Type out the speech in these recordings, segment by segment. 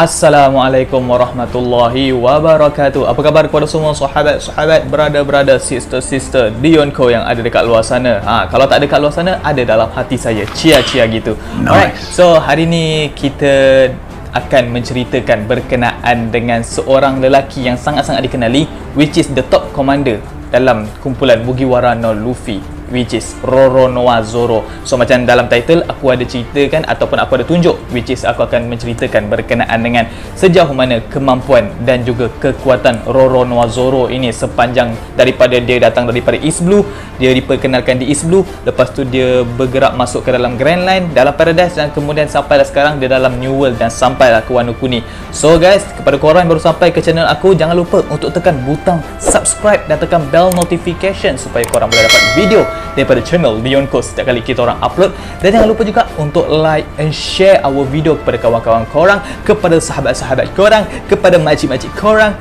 Assalamualaikum warahmatullahi wabarakatuh. Apa khabar kepada semua sahabat-sahabat, brother-brother, sister-sister Dionco yang ada dekat luar sana? Kalau tak ada dekat luar sana, ada dalam hati saya. Cia-cia gitu. Alright. So, hari ni kita akan menceritakan berkenaan dengan seorang lelaki yang sangat-sangat dikenali, which is the top commander dalam kumpulan Mugiwara no Luffy, which is Roronoa Zoro. So macam dalam title aku ada ceritakan ataupun aku ada tunjuk, which is aku akan menceritakan berkenaan dengan sejauh mana kemampuan dan juga kekuatan Roronoa Zoro ini sepanjang daripada dia datang daripada East Blue, dia diperkenalkan di East Blue, lepas tu dia bergerak masuk ke dalam Grand Line, dalam Paradise, dan kemudian sampailah sekarang dia dalam New World dan sampailah ke Wano Kuni. So guys, kepada korang yang baru sampai ke channel aku, jangan lupa untuk tekan butang subscribe dan tekan bell notification supaya korang boleh dapat video daripada channel Dionco setiap kali kita orang upload. Dan jangan lupa juga untuk like and share our video kepada kawan-kawan korang, kepada sahabat-sahabat korang, kepada makcik-makcik korang,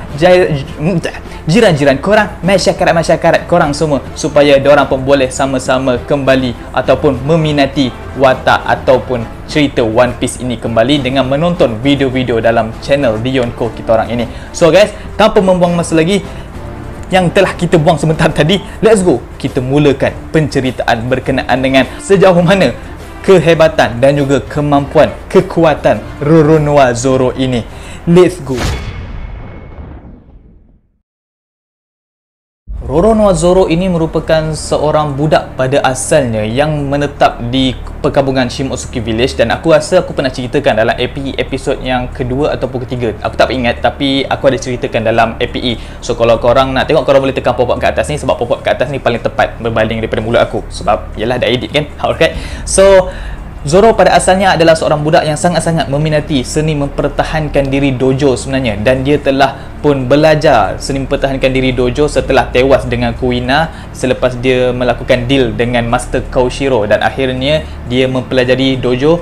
jiran-jiran korang, masyarakat-masyarakat korang semua, supaya diorang pun boleh sama-sama kembali ataupun meminati watak ataupun cerita One Piece ini kembali dengan menonton video-video dalam channel Dionco kita orang ini. So guys, tanpa membuang masa lagi yang telah kita buang sebentar tadi, let's go. Kita mulakan penceritaan berkenaan dengan sejauh mana kehebatan dan juga kemampuan, kekuatan Roronoa Zoro ini. Let's go. Roronoa Zoro ini merupakan seorang budak pada asalnya yang menetap di perkabungan Shimotsuki Village, dan aku rasa aku pernah ceritakan dalam APE episod yang kedua ataupun ketiga. Aku tak ingat, tapi aku ada ceritakan dalam APE. So kalau korang nak tengok, korang boleh tekan pop-up ke atas ni, sebab pop-up ke atas ni paling tepat berbanding daripada mulut aku, sebab yalah dah edit kan. Alright. So Zoro pada asalnya adalah seorang budak yang sangat-sangat meminati seni mempertahankan diri dojo sebenarnya, dan dia telah pun belajar seni mempertahankan diri dojo setelah tewas dengan Kuina selepas dia melakukan deal dengan Master Koshiro, dan akhirnya dia mempelajari dojo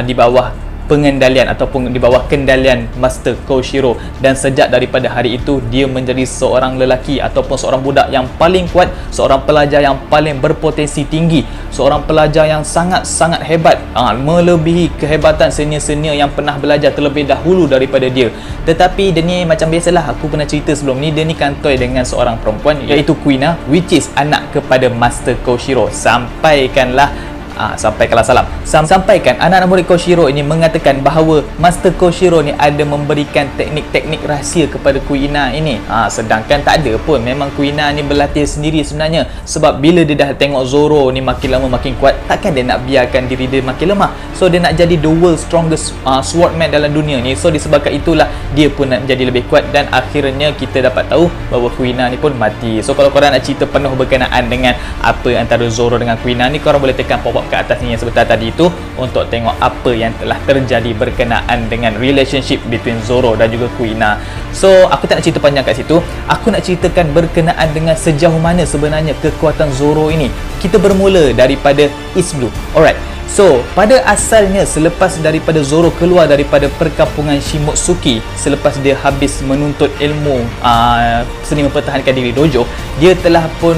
di bawah pengendalian ataupun di bawah kendalian Master Koshiro, dan sejak daripada hari itu dia menjadi seorang lelaki ataupun seorang budak yang paling kuat, seorang pelajar yang paling berpotensi tinggi, seorang pelajar yang sangat-sangat hebat, melebihi kehebatan senior-senior yang pernah belajar terlebih dahulu daripada dia. Tetapi dia ni macam biasalah, aku pernah cerita sebelum ni, dia ni kantoi dengan seorang perempuan iaitu Kuina, which is anak kepada Master Koshiro. Sampaikan anak-anak murid Koshiro ini mengatakan bahawa Master Koshiro ni ada memberikan teknik-teknik rahsia kepada Kuina ini. Sedangkan tak ada pun, memang Kuina ni berlatih sendiri sebenarnya, sebab bila dia dah tengok Zoro ni makin lama makin kuat, takkan dia nak biarkan diri dia makin lemah. So dia nak jadi the world strongest swordman dalam dunia ni. So disebabkan itulah dia pun nak menjadi lebih kuat, dan akhirnya kita dapat tahu bahawa Kuina ni pun mati. So kalau korang nak cerita penuh berkenaan dengan apa antara Zoro dengan Kuina ni, korang boleh tekan pop-up ke atas ni yang sebentar tadi itu untuk tengok apa yang telah terjadi berkenaan dengan relationship between Zoro dan juga Kuina. So aku tak nak cerita panjang kat situ, aku nak ceritakan berkenaan dengan sejauh mana sebenarnya kekuatan Zoro ini. Kita bermula daripada East Blue. Alright. So, pada asalnya selepas daripada Zoro keluar daripada perkampungan Shimotsuki, selepas dia habis menuntut ilmu seni mempertahankan diri dojo, dia telah pun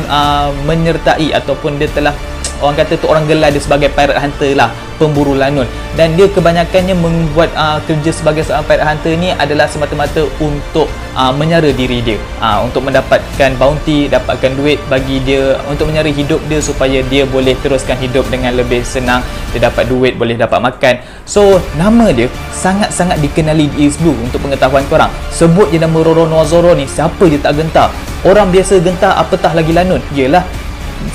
menyertai ataupun dia telah, orang kata tu, orang gelar dia sebagai pirate hunter lah, pemburu lanun. Dan dia kebanyakannya membuat kerja sebagai seorang pirate hunter ni adalah semata-mata untuk menyara diri dia, untuk mendapatkan bounty, dapatkan duit bagi dia, untuk menyara hidup dia supaya dia boleh teruskan hidup dengan lebih senang, dia dapat duit, boleh dapat makan. So nama dia sangat-sangat dikenali di East Blue. Untuk pengetahuan korang, sebut je nama Roronoa Zoro ni, siapa je tak gentar. Orang biasa gentar, apatah lagi lanun. Yelah,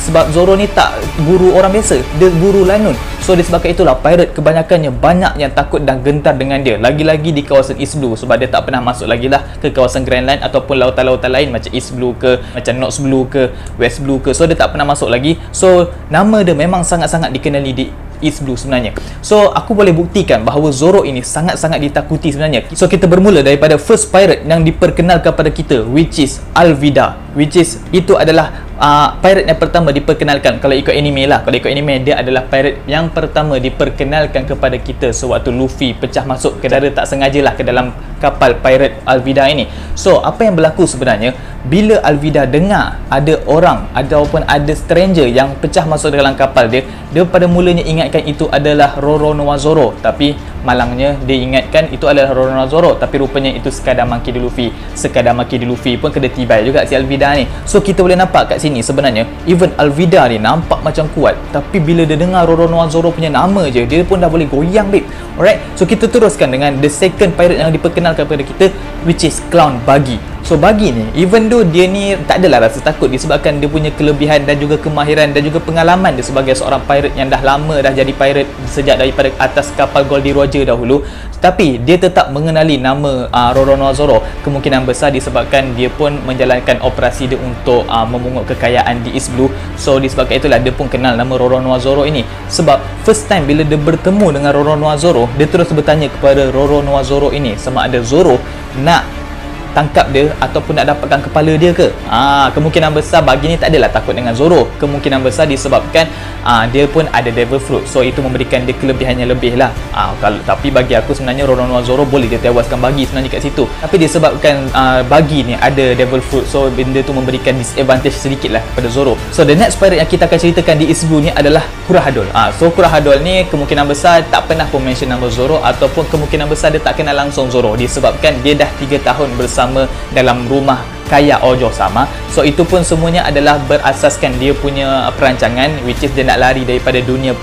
sebab Zoro ni tak guru orang biasa, dia guru lanun. So disebabkan itulah pirate kebanyakannya banyak yang takut dan gentar dengan dia, lagi-lagi di kawasan East Blue, sebab dia tak pernah masuk lagi lah ke kawasan Grand Line ataupun lautan-lautan lain macam East Blue ke, macam North Blue ke, West Blue ke. So dia tak pernah masuk lagi. So nama dia memang sangat-sangat dikenali di East Blue sebenarnya. So aku boleh buktikan bahawa Zoro ini sangat-sangat ditakuti sebenarnya. So kita bermula daripada first pirate yang diperkenalkan kepada kita, which is Alvida. which is itu adalah pirate yang pertama diperkenalkan. Kalau ikut anime lah, kalau ikut anime, dia adalah pirate yang pertama diperkenalkan kepada kita sewaktu Luffy pecah masuk secara tak sengaja lah ke dalam kapal pirate Alvida ini. So apa yang berlaku sebenarnya, bila Alvida dengar ada orang ataupun ada stranger yang pecah masuk dalam kapal dia pada mulanya ingatkan itu adalah Roronoa Zoro, tapi malangnya dia ingatkan itu adalah Roronoa Zoro, tapi rupanya itu sekadar maki di Luffy. Sekadar maki di Luffy pun kena tibai juga si Alvida ni. So kita boleh nampak kat sini sebenarnya even Alvida ni nampak macam kuat, tapi bila dia dengar Roronoa Zoro punya nama je, dia pun dah boleh goyang, babe. Alright, so kita teruskan dengan the second pirate yang diperkenalkan kepada kita, which is Clown Buggy. So Buggy ni, even though dia ni tak adalah rasa takut disebabkan dia punya kelebihan dan juga kemahiran dan juga pengalaman dia sebagai seorang pirate yang dah lama dah jadi pirate sejak daripada atas kapal Goldie Roger dahulu, tapi dia tetap mengenali nama Roronoa Zoro. Kemungkinan besar disebabkan dia pun menjalankan operasi dia untuk memungut kekayaan di East Blue. So disebabkan itulah dia pun kenal nama Roronoa Zoro ini. Sebab first time bila dia bertemu dengan Roronoa Zoro, dia terus bertanya kepada Roronoa Zoro ini sama ada Zoro nak tangkap dia ataupun nak dapatkan kepala dia ke. Kemungkinan besar Buggy ni tak adalah takut dengan Zoro. Kemungkinan besar disebabkan dia pun ada Devil Fruit. So itu memberikan dia kelebihannya lebih lah. Tapi bagi aku sebenarnya Roronoa Zoro boleh dia tewaskan Buggy sebenarnya kat situ. Tapi disebabkan Buggy ni ada Devil Fruit, so benda tu memberikan disadvantage sedikit lah pada Zoro. So the next pirate yang kita akan ceritakan di East Blue ni adalah Kurahadol. So Kurahadol ni kemungkinan besar tak pernah pun mention nama Zoro, ataupun kemungkinan besar dia tak kenal langsung Zoro, disebabkan dia dah 3 tahun bersama dalam rumah kaya Ojo sama. So itu pun semuanya adalah berasaskan dia punya perancangan, which is dia nak lari daripada dunia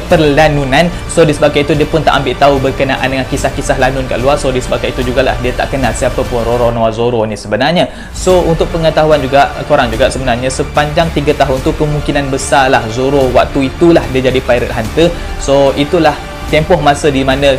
perlanunan. So disebabkan itu dia pun tak ambil tahu berkenaan dengan kisah-kisah lanun kat luar. So disebabkan itu jugalah dia tak kenal siapa pun Roronoa Zoro ni sebenarnya. So untuk pengetahuan juga korang juga, sebenarnya sepanjang 3 tahun tu kemungkinan besar lah Zoro waktu itulah dia jadi pirate hunter. So itulah tempoh masa di mana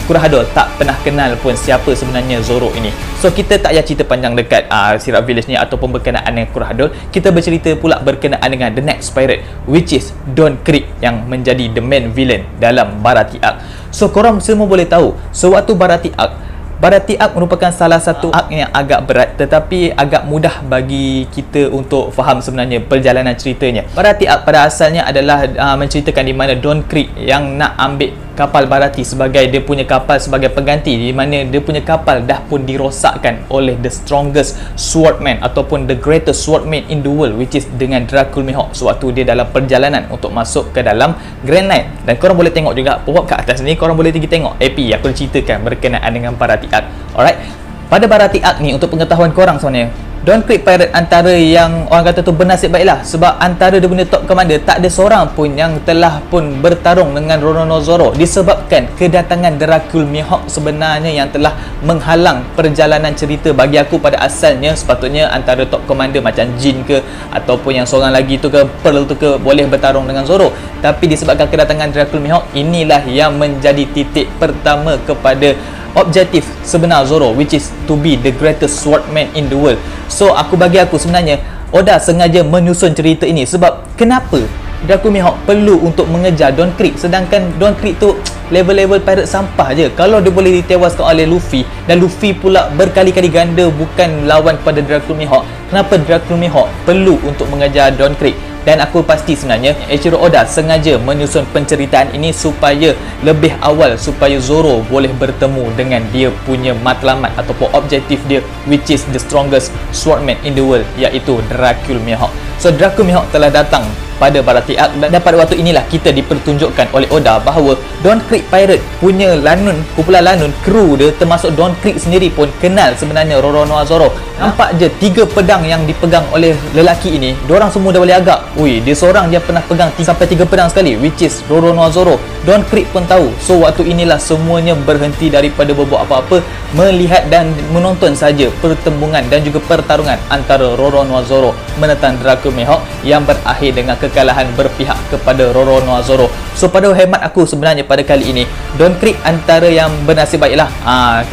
Kurahadol tak pernah kenal pun siapa sebenarnya Zoro ini. So kita tak payah cerita panjang dekat Syrup Village ni ataupun berkenaan dengan Kurahadol. Kita bercerita pula berkenaan dengan the next pirate, which is Don Krieg, yang menjadi the main villain dalam Baratie Arc. So korang semua boleh tahu, sewaktu Baratie Arc merupakan salah satu arc yang agak berat tetapi agak mudah bagi kita untuk faham sebenarnya perjalanan ceritanya. Baratie Arc pada asalnya adalah menceritakan di mana Don Krieg yang nak ambil kapal Baratie sebagai dia punya kapal sebagai pengganti, di mana dia punya kapal dah pun dirosakkan oleh the strongest swordman ataupun the greatest swordman in the world, which is dengan Dracul Mihawk sewaktu dia dalam perjalanan untuk masuk ke dalam Grand Line. Dan korang boleh tengok juga pop-up kat atas ni, korang boleh pergi tengok AP aku ceritakan berkenaan dengan Baratie Arc. Alright, pada Baratie Arc ni, untuk pengetahuan korang sebenarnya, Don Krieg pirate antara yang orang kata tu bernasib baiklah, sebab antara dia punya top commander tak ada seorang pun yang telah pun bertarung dengan Roronoa Zoro, disebabkan kedatangan Dracul Mihawk sebenarnya yang telah menghalang perjalanan cerita. Bagi aku pada asalnya sepatutnya antara top commander macam Jin ke ataupun yang seorang lagi tu ke, Pearl tu ke, boleh bertarung dengan Zoro. Tapi disebabkan kedatangan Dracul Mihawk, inilah yang menjadi titik pertama kepada objektif sebenar Zoro, which is to be the greatest swordman in the world. So bagi aku sebenarnya Oda sengaja menyusun cerita ini sebab kenapa Dracul Mihawk perlu untuk mengejar Don Krieg, sedangkan Don Krieg tu level-level pirate sampah je. Kalau dia boleh ditewaskan oleh Luffy, dan Luffy pula berkali-kali ganda bukan lawan pada Dracul Mihawk, kenapa Dracul Mihawk perlu untuk mengejar Don Krieg? Dan aku pasti sebenarnya Eiichiro Oda sengaja menyusun penceritaan ini supaya lebih awal, supaya Zoro boleh bertemu dengan dia punya matlamat ataupun objektif dia, which is the strongest swordman in the world, iaitu Dracul Mihawk. So Dracul Mihawk telah datang pada Baratie Arc, dan pada waktu inilah kita dipertunjukkan oleh Oda bahawa Don Krieg pirate punya lanun, kumpulan lanun, kru dia termasuk Don Krieg sendiri pun kenal sebenarnya Roronoa Zoro. Nampak je 3 pedang yang dipegang oleh lelaki ini, diorang semua dah boleh agak, dia seorang dia pernah pegang 3 pedang sekali, which is Roronoa Zoro. Don Krieg pun tahu. So waktu inilah semuanya berhenti daripada berbuat apa-apa, melihat dan menonton saja pertembungan dan juga pertarungan antara Roronoa Zoro menentang Dracul Mihawk yang berakhir dengan kekalahan berpihak kepada Roronoa Zoro. So pada hemat aku sebenarnya pada kali ini Don Krieg antara yang bernasib baiklah.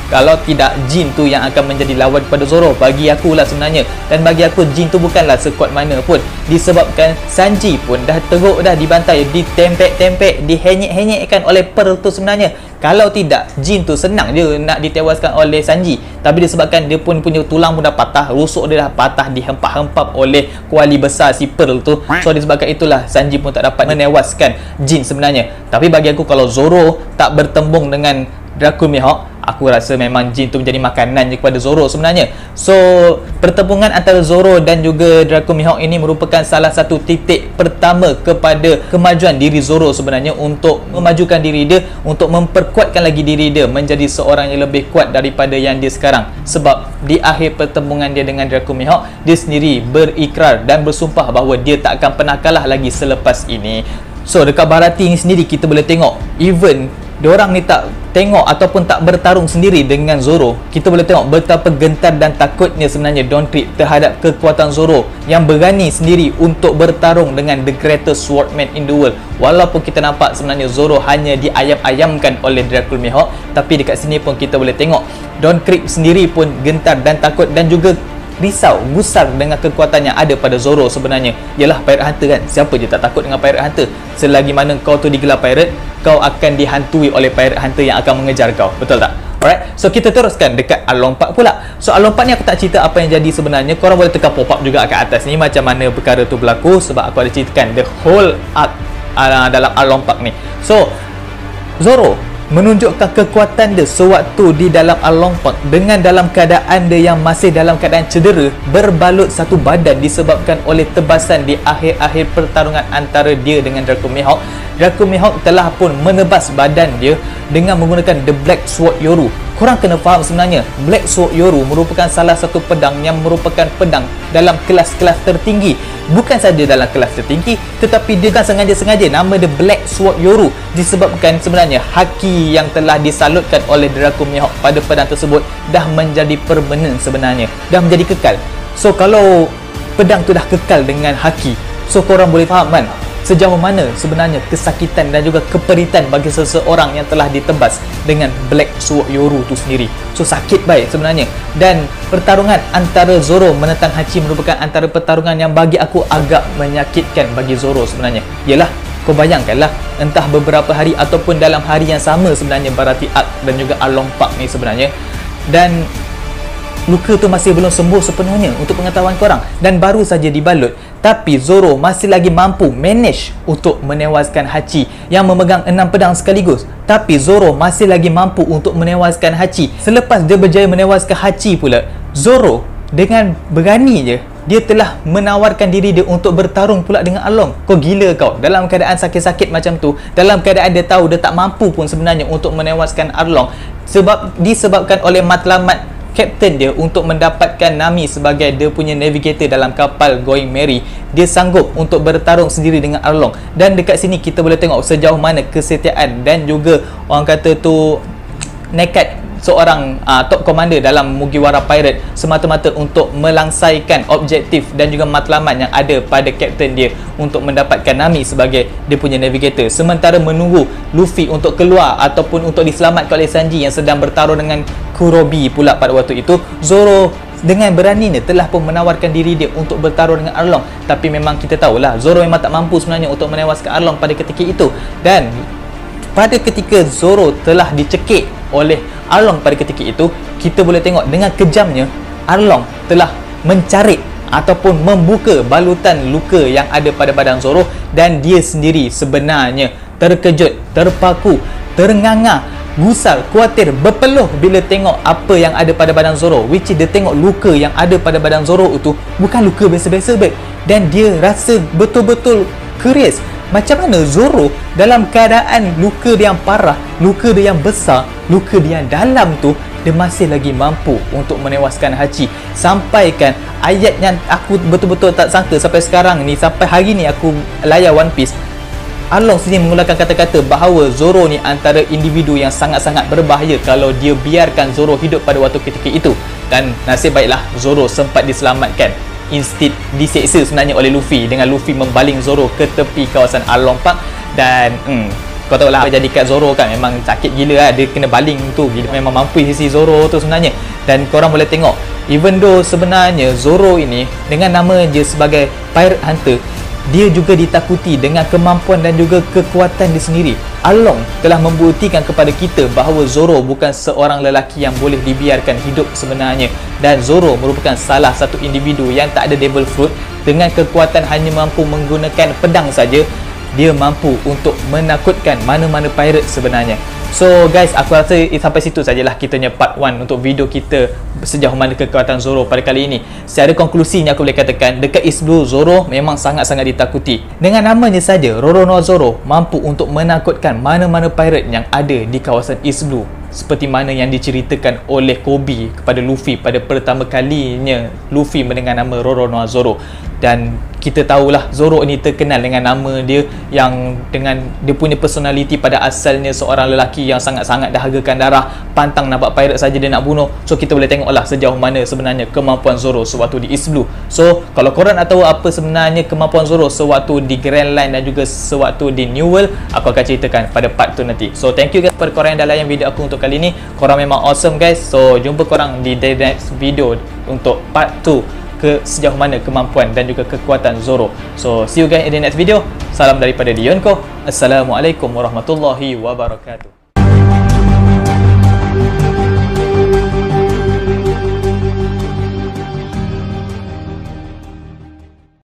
Kalau tidak Jin tu yang akan menjadi lawan pada Zoro bagi aku lah sebenarnya. Dan bagi aku Jin tu bukanlah sekuat mana pun, disebabkan Sanji pun dah teruk dah dibantai, ditempek-tempek, dihenyek-henyekkan oleh Pearl tu sebenarnya. Kalau tidak, jin tu senang je nak ditewaskan oleh Sanji. Tapi disebabkan dia pun punya tulang pun dah patah, rusuk dia dah patah, dihempap-hempap oleh kuali besar si Pearl tu. So disebabkan itulah Sanji pun tak dapat menewaskan jin sebenarnya. Tapi bagi aku, kalau Zoro tak bertembung dengan Draco Mihawk, aku rasa memang jin tu menjadi makanan je kepada Zoro sebenarnya. So pertembungan antara Zoro dan juga Draco Mihawk ini merupakan salah satu titik pertama kepada kemajuan diri Zoro sebenarnya, untuk memajukan diri dia, untuk memperkuatkan lagi diri dia menjadi seorang yang lebih kuat daripada yang dia sekarang. Sebab di akhir pertembungan dia dengan Draco Mihawk, dia sendiri berikrar dan bersumpah bahawa dia tak akan pernah kalah lagi selepas ini. So dekat Bharati ni sendiri kita boleh tengok, even diorang ni tak tengok ataupun tak bertarung sendiri dengan Zoro, kita boleh tengok betapa gentar dan takutnya sebenarnya Don Krieg terhadap kekuatan Zoro yang berani sendiri untuk bertarung dengan the greatest swordman in the world. Walaupun kita nampak sebenarnya Zoro hanya diayam-ayamkan oleh Draco Mihawk, tapi dekat sini pun kita boleh tengok Don Krieg sendiri pun gentar dan takut dan juga risau, gusar dengan kekuatan yang ada pada Zoro sebenarnya. Yalah, Pirate Hunter kan, siapa je tak takut dengan Pirate Hunter? Selagi mana kau tu digelar pirate, kau akan dihantui oleh Pirate Hunter yang akan mengejar kau, betul tak? Alright, so kita teruskan dekat Along Park pula. So Along Park ni aku tak cerita apa yang jadi sebenarnya, korang boleh tekan pop up juga kat atas ni macam mana perkara tu berlaku, sebab aku ada ceritakan the whole arc dalam Along Park ni. So Zoro menunjukkan kekuatan dia sewaktu di dalam Along Park dengan dalam keadaan dia yang masih dalam keadaan cedera, berbalut satu badan disebabkan oleh tebasan di akhir-akhir pertarungan antara dia dengan Draco Mihawk. Draco Mihawk telah pun menebas badan dia dengan menggunakan The Black Sword Yoru. Korang kena faham sebenarnya, Black Sword Yoru merupakan salah satu pedang yang merupakan pedang dalam kelas-kelas tertinggi. Bukan saja dalam kelas tertinggi, tetapi dia kan sengaja-sengaja nama The Black Sword Yoru disebabkan sebenarnya haki yang telah disalutkan oleh Draco Mihawk pada pedang tersebut dah menjadi permanen sebenarnya, dah menjadi kekal. So kalau pedang tu dah kekal dengan haki, so korang boleh faham kan sejauh mana sebenarnya kesakitan dan juga keperitan bagi seseorang yang telah ditebas dengan Black Sword Yoru tu sendiri. So sakit baik sebenarnya. Dan pertarungan antara Zoro menentang Hachi merupakan antara pertarungan yang bagi aku agak menyakitkan bagi Zoro sebenarnya. Yalah, kau bayangkanlah, entah beberapa hari ataupun dalam hari yang sama sebenarnya Bharati Arc dan juga Along Park ni sebenarnya, dan luka tu masih belum sembuh sepenuhnya untuk pengetahuan korang, dan baru saja dibalut. Tapi Zoro masih lagi mampu manage untuk menewaskan Hachi yang memegang 6 pedang sekaligus. Tapi Zoro masih lagi mampu untuk menewaskan Hachi. Selepas dia berjaya menewaskan Hachi pula, Zoro dengan berani je dia telah menawarkan diri dia untuk bertarung pula dengan Along. Kau gila kau, dalam keadaan sakit-sakit macam tu, dalam keadaan dia tahu dia tak mampu pun sebenarnya untuk menewaskan Along, disebabkan oleh matlamat kapten dia untuk mendapatkan Nami sebagai dia punya navigator dalam kapal Going Merry, dia sanggup untuk bertarung sendiri dengan Arlong. Dan dekat sini kita boleh tengok sejauh mana kesetiaan dan juga orang kata tu nekat seorang top commander dalam Mugiwara Pirate semata-mata untuk melangsaikan objektif dan juga matlamat yang ada pada kapten dia untuk mendapatkan Nami sebagai dia punya navigator, sementara menunggu Luffy untuk keluar ataupun untuk diselamatkan oleh Sanji yang sedang bertarung dengan Kurobi pula pada waktu itu. Zoro dengan beraninya telah pun menawarkan diri dia untuk bertarung dengan Arlong, tapi memang kita tahulah Zoro memang tak mampu sebenarnya untuk menewaskan Arlong pada ketika itu. Dan pada ketika Zoro telah dicekik oleh Arlong pada ketika itu, kita boleh tengok dengan kejamnya Arlong telah mencarik ataupun membuka balutan luka yang ada pada badan Zoro, dan dia sendiri sebenarnya terkejut, terpaku, ternganga, gusar, khuatir, berpeluh bila tengok apa yang ada pada badan Zoro, which is dia tengok luka yang ada pada badan Zoro itu bukan luka biasa-biasa babe. Dan dia rasa betul-betul curious, macam mana Zoro dalam keadaan luka dia yang parah, luka dia yang besar, luka dia yang dalam tu, dia masih lagi mampu untuk menewaskan Hachi. Sampaikan ayat yang aku betul-betul tak sangka sampai sekarang ni, sampai hari ni aku layar One Piece, Arlong sendiri menggunakan kata-kata bahawa Zoro ni antara individu yang sangat-sangat berbahaya kalau dia biarkan Zoro hidup pada waktu ketika itu. Dan nasib baiklah Zoro sempat diselamatkan, instead diseksa sebenarnya oleh Luffy, dengan Luffy membaling Zoro ke tepi kawasan Along Park. Dan kau tahu lah apa jadi kat Zoro kan, memang sakit gila lah, dia kena baling tu, memang mampu isi Zoro tu sebenarnya. Dan korang boleh tengok, even though sebenarnya Zoro ini dengan nama dia sebagai Pirate Hunter, dia juga ditakuti dengan kemampuan dan juga kekuatan dia sendiri. Along telah membuktikan kepada kita bahawa Zoro bukan seorang lelaki yang boleh dibiarkan hidup sebenarnya, dan Zoro merupakan salah satu individu yang tak ada devil fruit. Dengan kekuatan hanya mampu menggunakan pedang saja, dia mampu untuk menakutkan mana-mana pirate sebenarnya. So guys, aku rasa sampai situ sajalah kita punya part 1 untuk video kita sejauh mana kekuatan Zoro pada kali ini. Secara konklusinya aku boleh katakan dekat East Blue, Zoro memang sangat-sangat ditakuti. Dengan namanya saja, Roronoa Zoro mampu untuk menakutkan mana-mana pirate yang ada di kawasan East Blue, seperti mana yang diceritakan oleh Kobe kepada Luffy pada pertama kalinya Luffy mendengar nama Roronoa Zoro. Dan kita tahulah Zoro ni terkenal dengan nama dia yang dengan dia punya personality pada asalnya seorang lelaki yang sangat-sangat dahagakan darah, pantang nampak pirate saja dia nak bunuh. So kita boleh tengoklah sejauh mana sebenarnya kemampuan Zoro sewaktu di East Blue. So kalau korang nak tahu apa sebenarnya kemampuan Zoro sewaktu di Grand Line dan juga sewaktu di New World, aku akan ceritakan pada part tu nanti. So thank you guys kepada korang yang dah layan video aku untuk kali ni. Korang memang awesome guys. So jumpa korang di the next video untuk part 2 ke sejauh mana kemampuan dan juga kekuatan Zoro. So see you guys in the next video. Salam daripada Dionko. Assalamualaikum warahmatullahi wabarakatuh.